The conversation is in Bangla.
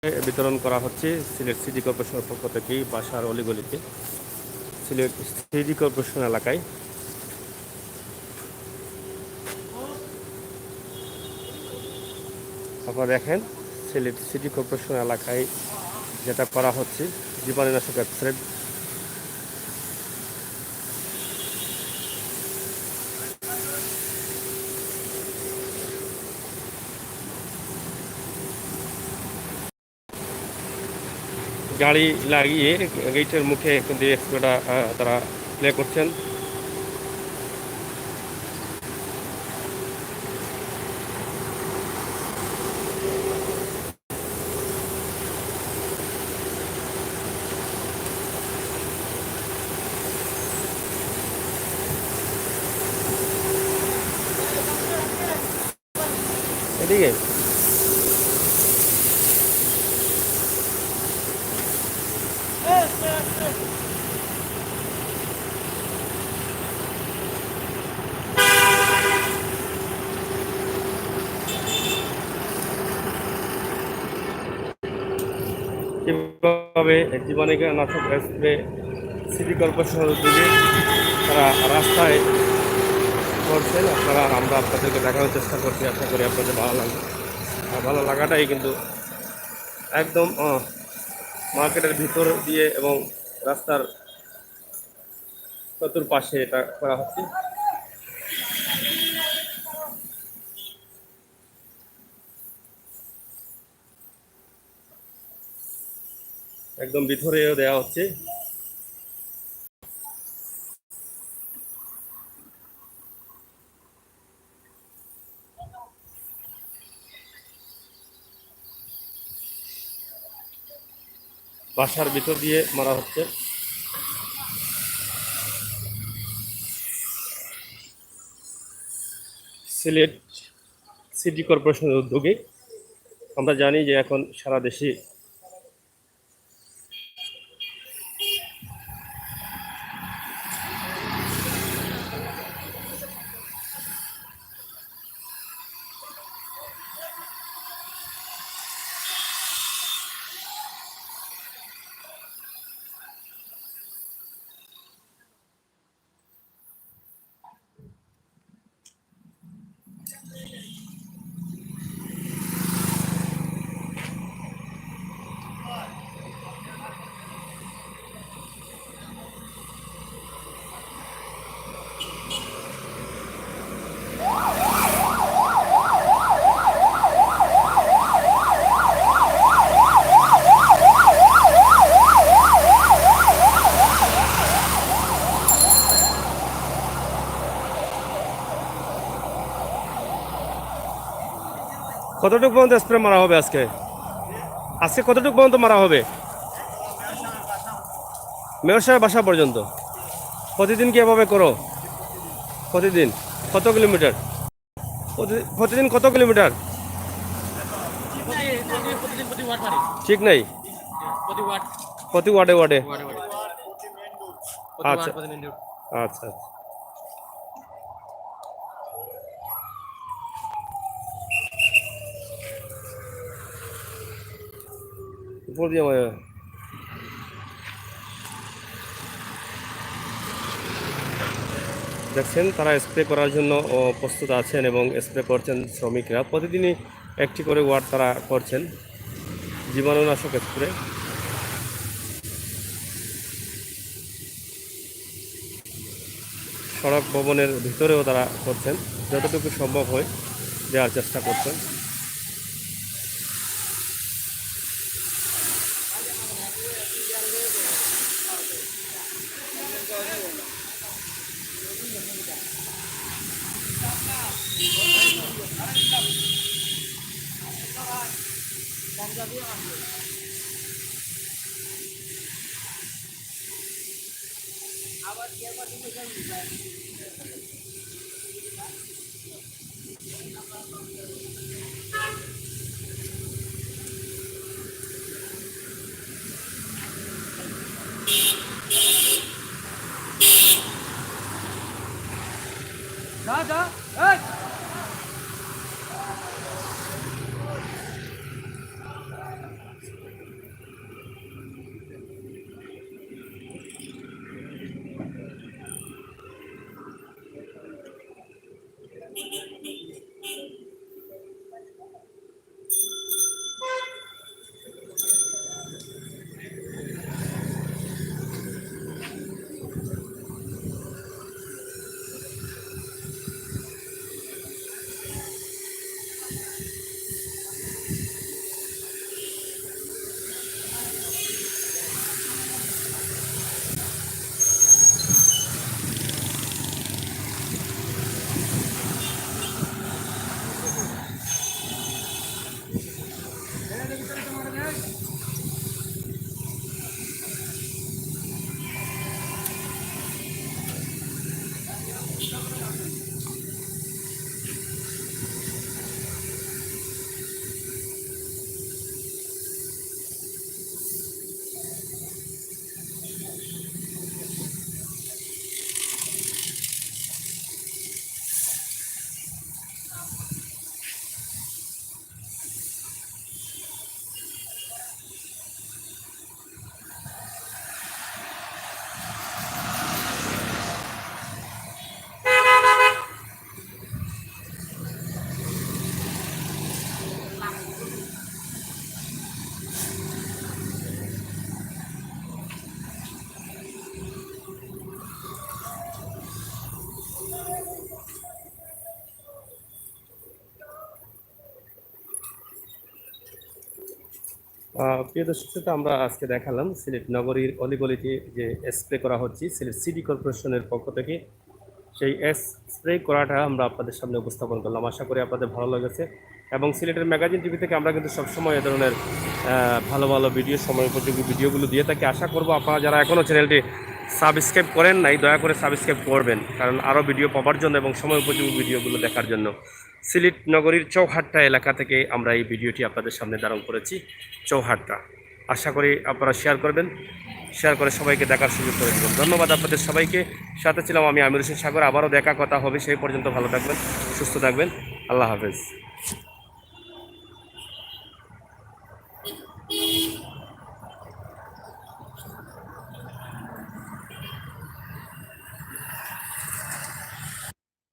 বিতরণ করা হচ্ছে সিলেট সিটি কর্পোরেশনের পক্ষ থেকে বাসার অলিগলিতে সিলেট সিটি কর্পোরেশন এলাকায়। আপনারা দেখেন সিলেট সিটি কর্পোরেশন এলাকায় যেটা করা হচ্ছে জীবাণুনাশক স্প্রে। গাড়ি লাগিয়ে গেটের মুখে কিন্তু স্প্রেটা তারা প্লে করছেন। এদিকে কিভাবে জীবাণুনাশক স্প্রে সিটি কর্পোরেশনের উদ্যোগে তারা রাস্তায় করছেন, আমরা আপনাদেরকে দেখানোর চেষ্টা করছি। আশা করি আপনাদের ভালো লাগবে। আর ভালো লাগাটাই কিন্তু একদম মার্কেটের ভিতর দিয়ে এবং রাস্তার চতুর্পাশে এটা করা হচ্ছে। একদম ভিতরেও দেওয়া হচ্ছে। বাসার ভিতর দিয়ে মারা হচ্ছে। সিলেট সিটি কর্পোরেশনের উদ্যোগে আমরা জানি যে এখন সারা দেশে কতটুকু পর্যন্ত স্প্রে মারা হবে আজকে আজকে কতটুকু পর্যন্ত মারা হবে? মেয়র সাহেব বাসা পর্যন্ত। প্রতিদিন কি এভাবে করো? প্রতিদিন কত কিলোমিটার? প্রতিদিন কত কিলোমিটার? ঠিক নাই, প্রতি ওয়ার্ডে ওয়ার্ডে। আচ্ছা আচ্ছা। উপর দিয়ে দেখছেন তারা স্প্রে করার জন্য প্রস্তুত আছেন এবং স্প্রে করছেন শ্রমিকরা। প্রতিদিনই একটি করে ওয়ার্ড তারা করছেন জীবাণুনাশক স্প্রে। সড়ক ভবনের ভিতরেও তারা করছেন, যতটুকু সম্ভব হয় দেওয়ার চেষ্টা করছেন। প্রিয় দর্শক শ্রোতা, আমরা আজকে দেখালাম সিলেট নগরীর অলিগলিতে যে স্প্রে করা হচ্ছে সিলেট সিটি কর্পোরেশনের পক্ষ থেকে। সেই স্প্রে করাটা আমরা আপনাদের সামনে উপস্থাপন করলাম। আশা করি আপনাদের ভালো লেগেছে। এবং সিলেটের ম্যাগাজিন টিভি থেকে আমরা কিন্তু সবসময় এ ধরনের ভালো ভালো ভিডিও, সময় উপযোগী ভিডিওগুলো দিয়ে থাকি। আশা করব আপনারা যারা এখনও চ্যানেলটি সাবস্ক্রাইব করেন নাই, দয়া করে সাবস্ক্রাইব করবেন, কারণ আরও ভিডিও পাওয়ার জন্য এবং সময় উপযোগী ভিডিওগুলো দেখার জন্য। সিলেট নগরীর চৌহাট্টা এলাকা থেকে আমরা এই ভিডিওটি আপনাদের সামনে ধারণ করেছি, চৌহাট্টা। আশা করি আপনারা শেয়ার করবেন, শেয়ার করে সবাইকে দেখার সুযোগ করে দেবেন। ধন্যবাদ আপনাদের সবাইকে। সাথে ছিলাম আমি আমির হোসেন সাগর। আবারও দেখা কথা হবে, সেই পর্যন্ত ভালো থাকবেন, সুস্থ থাকবেন। আল্লাহ হাফেজ।